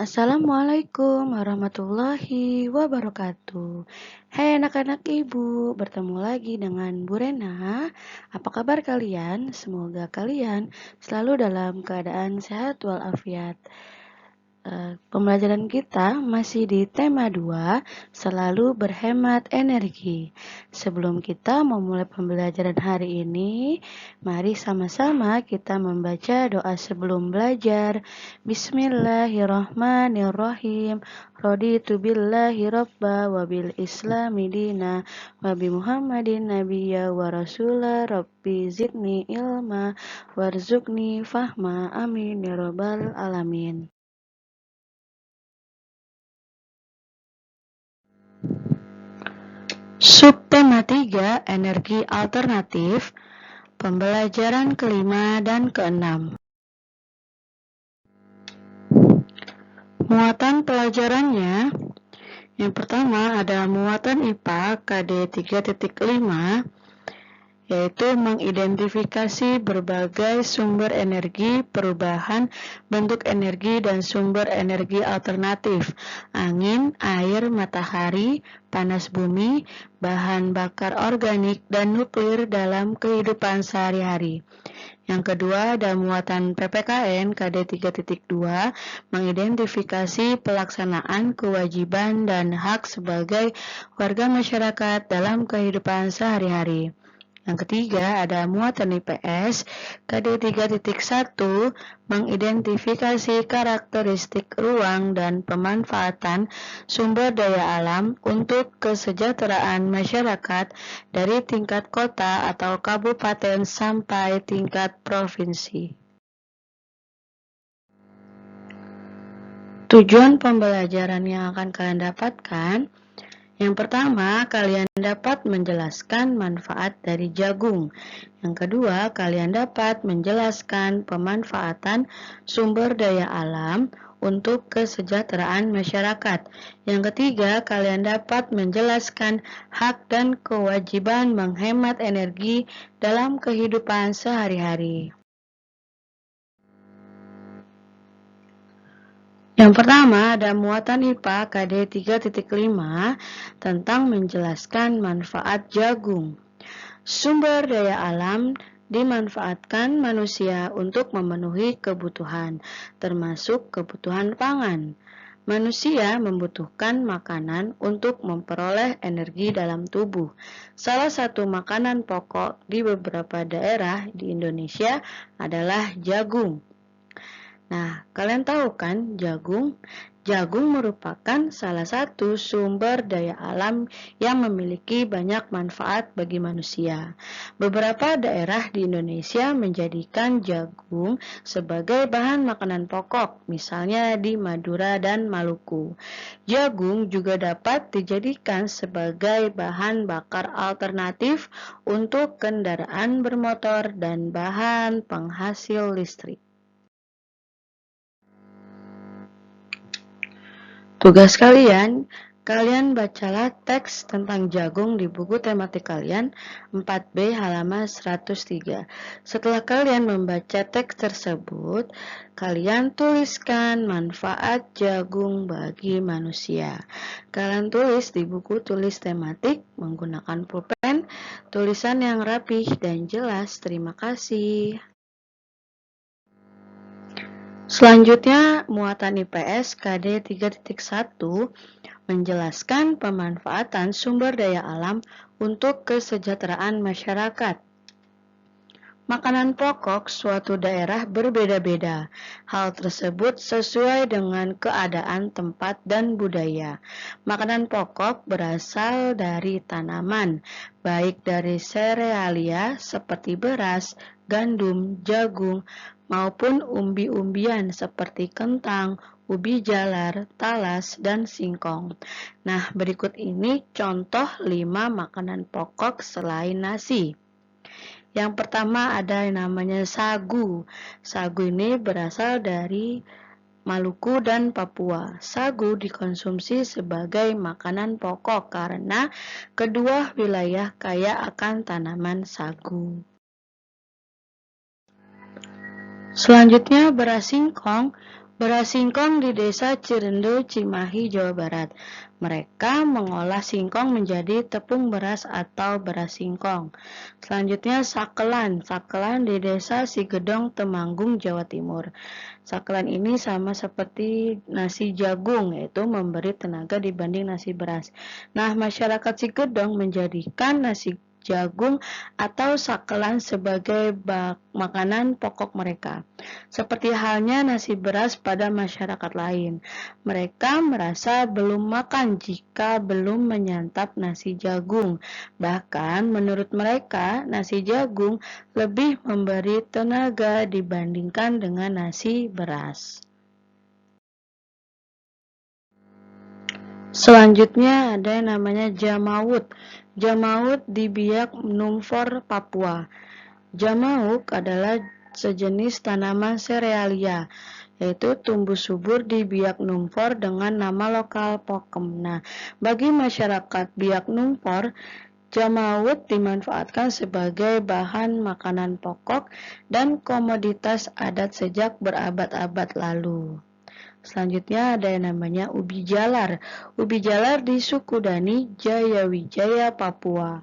Assalamualaikum warahmatullahi wabarakatuh. Hai anak-anak ibu, bertemu lagi dengan Bu Rena. Apa kabar kalian? Semoga kalian selalu dalam keadaan sehat walafiat. Pembelajaran kita masih di tema 2, selalu berhemat energi. Sebelum kita memulai pembelajaran hari ini, mari sama-sama kita membaca doa sebelum belajar. Bismillahirrahmanirrahim. Raditu billahi robba wa bil islami dina wa bi muhammadin nabiyya wa rasula rabbi zidni ilma warzuqni fahma amin ya rabbal alamin. Subtema 3, energi alternatif, pembelajaran kelima dan keenam. Muatan pelajarannya, yang pertama ada muatan IPA KD 3.5, yaitu mengidentifikasi berbagai sumber energi, perubahan bentuk energi dan sumber energi alternatif, angin, air, matahari, panas bumi, bahan bakar organik, dan nuklir dalam kehidupan sehari-hari. Yang kedua ada muatan PPKN KD 3.2, mengidentifikasi pelaksanaan kewajiban dan hak sebagai warga masyarakat dalam kehidupan sehari-hari. Yang ketiga ada muatan IPS KD 3.1, mengidentifikasi karakteristik ruang dan pemanfaatan sumber daya alam untuk kesejahteraan masyarakat dari tingkat kota atau kabupaten sampai tingkat provinsi. Tujuan pembelajaran yang akan kalian dapatkan, yang pertama, kalian dapat menjelaskan manfaat dari jagung. Yang kedua, kalian dapat menjelaskan pemanfaatan sumber daya alam untuk kesejahteraan masyarakat. Yang ketiga, kalian dapat menjelaskan hak dan kewajiban menghemat energi dalam kehidupan sehari-hari. Yang pertama ada muatan IPA KD 3.5 tentang menjelaskan manfaat jagung. Sumber daya alam dimanfaatkan manusia untuk memenuhi kebutuhan, termasuk kebutuhan pangan. Manusia membutuhkan makanan untuk memperoleh energi dalam tubuh. Salah satu makanan pokok di beberapa daerah di Indonesia adalah jagung. Nah, kalian tahu kan jagung? Jagung merupakan salah satu sumber daya alam yang memiliki banyak manfaat bagi manusia. Beberapa daerah di Indonesia menjadikan jagung sebagai bahan makanan pokok, misalnya di Madura dan Maluku. Jagung juga dapat dijadikan sebagai bahan bakar alternatif untuk kendaraan bermotor dan bahan penghasil listrik. Tugas kalian bacalah teks tentang jagung di buku tematik kalian 4B halaman 103. Setelah kalian membaca teks tersebut, kalian tuliskan manfaat jagung bagi manusia. Kalian tulis di buku tulis tematik menggunakan pulpen, tulisan yang rapih dan jelas. Terima kasih. Selanjutnya, muatan IPS KD 3.1 menjelaskan pemanfaatan sumber daya alam untuk kesejahteraan masyarakat. Makanan pokok suatu daerah berbeda-beda. Hal tersebut sesuai dengan keadaan tempat dan budaya. Makanan pokok berasal dari tanaman, baik dari serealia seperti beras, gandum, jagung, maupun umbi-umbian seperti kentang, ubi jalar, talas, dan singkong. Nah, berikut ini contoh 5 makanan pokok selain nasi. Yang pertama ada yang namanya sagu. Sagu ini berasal dari Maluku dan Papua. Sagu dikonsumsi sebagai makanan pokok karena kedua wilayah kaya akan tanaman sagu. Selanjutnya beras singkong Beras singkong di Desa Cirende, Cimahi, Jawa Barat. Mereka mengolah singkong menjadi tepung beras atau beras singkong. Selanjutnya sakelan. Sakelan di Desa Sigedong, Temanggung, Jawa Timur. Sakelan ini sama seperti nasi jagung, yaitu memberi tenaga dibanding nasi beras. Nah, masyarakat Sigedong menjadikan nasi jagung atau sakelan sebagai makanan pokok mereka. Seperti halnya nasi beras pada masyarakat lain, mereka merasa belum makan jika belum menyantap nasi jagung. Bahkan menurut mereka, nasi jagung lebih memberi tenaga dibandingkan dengan nasi beras. Selanjutnya ada yang namanya jamawut. Jamawut di Biak Numfor, Papua. Jamawut adalah sejenis tanaman serealia, yaitu tumbuh subur di Biak Numfor dengan nama lokal pokem. Nah, bagi masyarakat Biak Numfor, jamawut dimanfaatkan sebagai bahan makanan pokok dan komoditas adat sejak berabad-abad lalu. Selanjutnya ada yang namanya ubi jalar. Ubi jalar di suku Dani, Jayawijaya, Papua.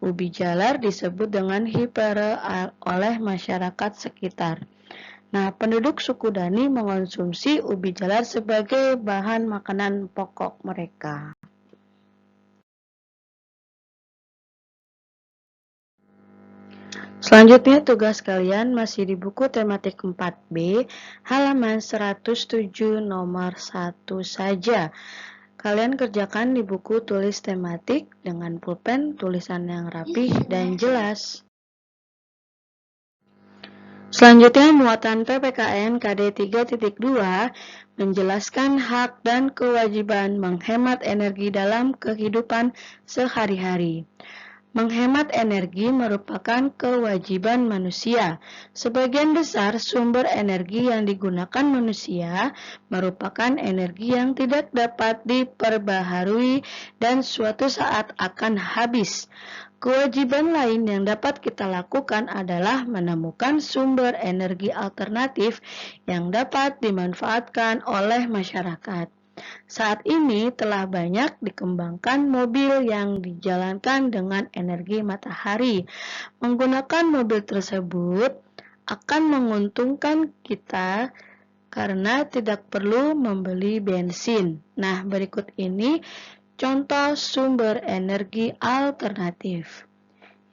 Ubi jalar disebut dengan hipere oleh masyarakat sekitar. Nah, penduduk suku Dani mengonsumsi ubi jalar sebagai bahan makanan pokok mereka. Selanjutnya tugas kalian masih di buku tematik 4B, halaman 107 nomor 1 saja. Kalian kerjakan di buku tulis tematik dengan pulpen tulisan yang rapih dan jelas. Selanjutnya muatan PPKN KD 3.2 menjelaskan hak dan kewajiban menghemat energi dalam kehidupan sehari-hari. Menghemat energi merupakan kewajiban manusia. Sebagian besar sumber energi yang digunakan manusia merupakan energi yang tidak dapat diperbaharui dan suatu saat akan habis. Kewajiban lain yang dapat kita lakukan adalah menemukan sumber energi alternatif yang dapat dimanfaatkan oleh masyarakat. Saat ini telah banyak dikembangkan mobil yang dijalankan dengan energi matahari. Menggunakan mobil tersebut akan menguntungkan kita karena tidak perlu membeli bensin. Nah, berikut ini contoh sumber energi alternatif.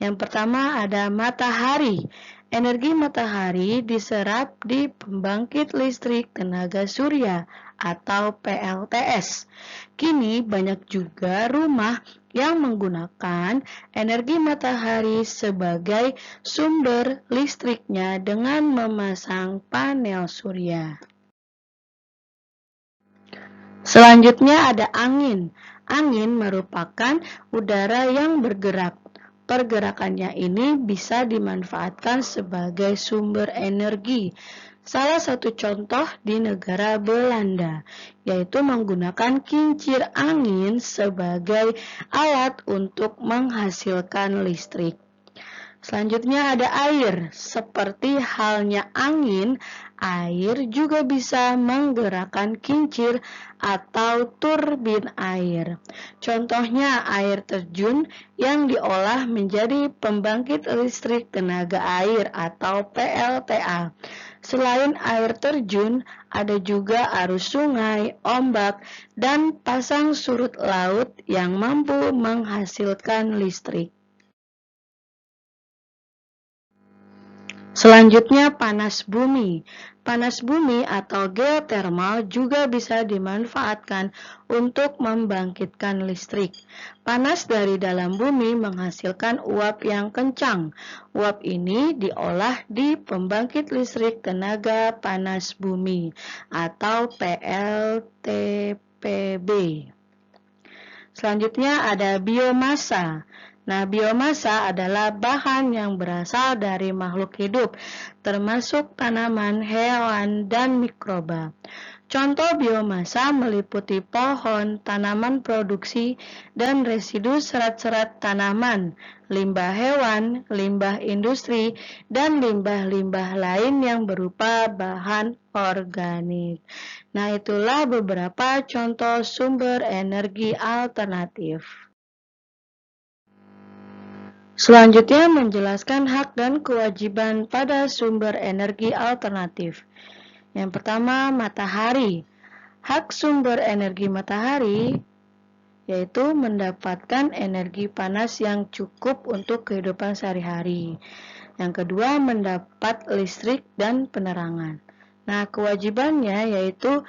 Yang pertama ada matahari. Energi matahari diserap di pembangkit listrik tenaga surya atau PLTS. Kini banyak juga rumah yang menggunakan energi matahari sebagai sumber listriknya dengan memasang panel surya. Selanjutnya ada angin. Angin merupakan udara yang bergerak. Pergerakannya ini bisa dimanfaatkan sebagai sumber energi. Salah satu contoh di negara Belanda, yaitu menggunakan kincir angin sebagai alat untuk menghasilkan listrik. Selanjutnya ada air. Seperti halnya angin, air juga bisa menggerakkan kincir atau turbin air. Contohnya air terjun yang diolah menjadi pembangkit listrik tenaga air atau PLTA. Selain air terjun, ada juga arus sungai, ombak, dan pasang surut laut yang mampu menghasilkan listrik. Selanjutnya panas bumi. Panas bumi atau geotermal juga bisa dimanfaatkan untuk membangkitkan listrik. Panas dari dalam bumi menghasilkan uap yang kencang. Uap ini diolah di pembangkit listrik tenaga panas bumi atau PLTPB. Selanjutnya ada biomasa. Nah, biomasa adalah bahan yang berasal dari makhluk hidup, termasuk tanaman, hewan, dan mikroba. Contoh biomasa meliputi pohon, tanaman produksi, dan residu serat-serat tanaman, limbah hewan, limbah industri, dan limbah-limbah lain yang berupa bahan organik. Nah, itulah beberapa contoh sumber energi alternatif. Selanjutnya menjelaskan hak dan kewajiban pada sumber energi alternatif. Yang pertama, matahari. Hak sumber energi matahari yaitu mendapatkan energi panas yang cukup untuk kehidupan sehari-hari. Yang kedua, mendapat listrik dan penerangan. Nah, kewajibannya yaitu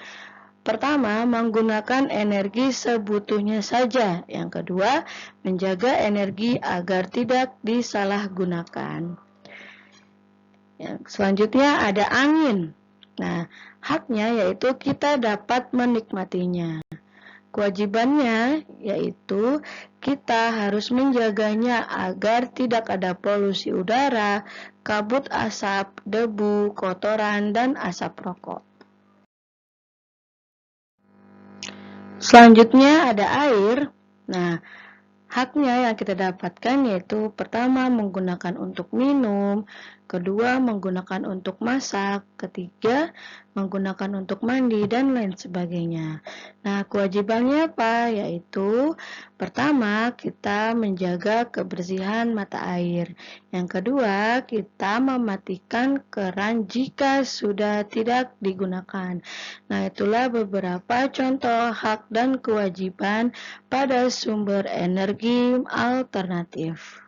pertama, menggunakan energi sebutuhnya saja. Yang kedua, menjaga energi agar tidak disalahgunakan. Yang selanjutnya ada angin. Nah, haknya yaitu kita dapat menikmatinya. Kewajibannya yaitu kita harus menjaganya agar tidak ada polusi udara, kabut asap, debu, kotoran, dan asap rokok. Selanjutnya ada air. Nah, haknya yang kita dapatkan yaitu pertama menggunakan untuk minum, kedua menggunakan untuk masak, ketiga menggunakan untuk mandi, dan lain sebagainya. Nah, kewajibannya apa? Yaitu pertama kita menjaga kebersihan mata air. Yang kedua, kita mematikan keran jika sudah tidak digunakan. Nah, itulah beberapa contoh hak dan kewajiban pada sumber energi alternatif.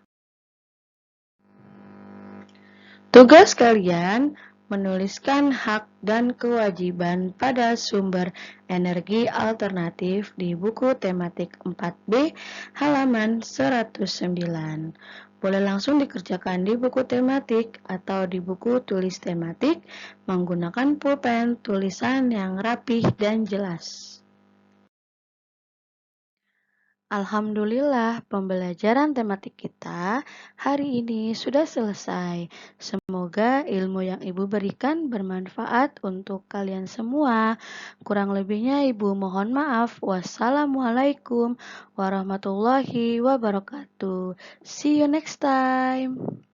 Tugas kalian menuliskan hak dan kewajiban pada sumber energi alternatif di buku tematik 4B halaman 109. Boleh langsung dikerjakan di buku tematik atau di buku tulis tematik menggunakan pulpen tulisan yang rapih dan jelas. Alhamdulillah, pembelajaran tematik kita hari ini sudah selesai. Semoga ilmu yang Ibu berikan bermanfaat untuk kalian semua. Kurang lebihnya Ibu mohon maaf. Wassalamualaikum warahmatullahi wabarakatuh. See you next time.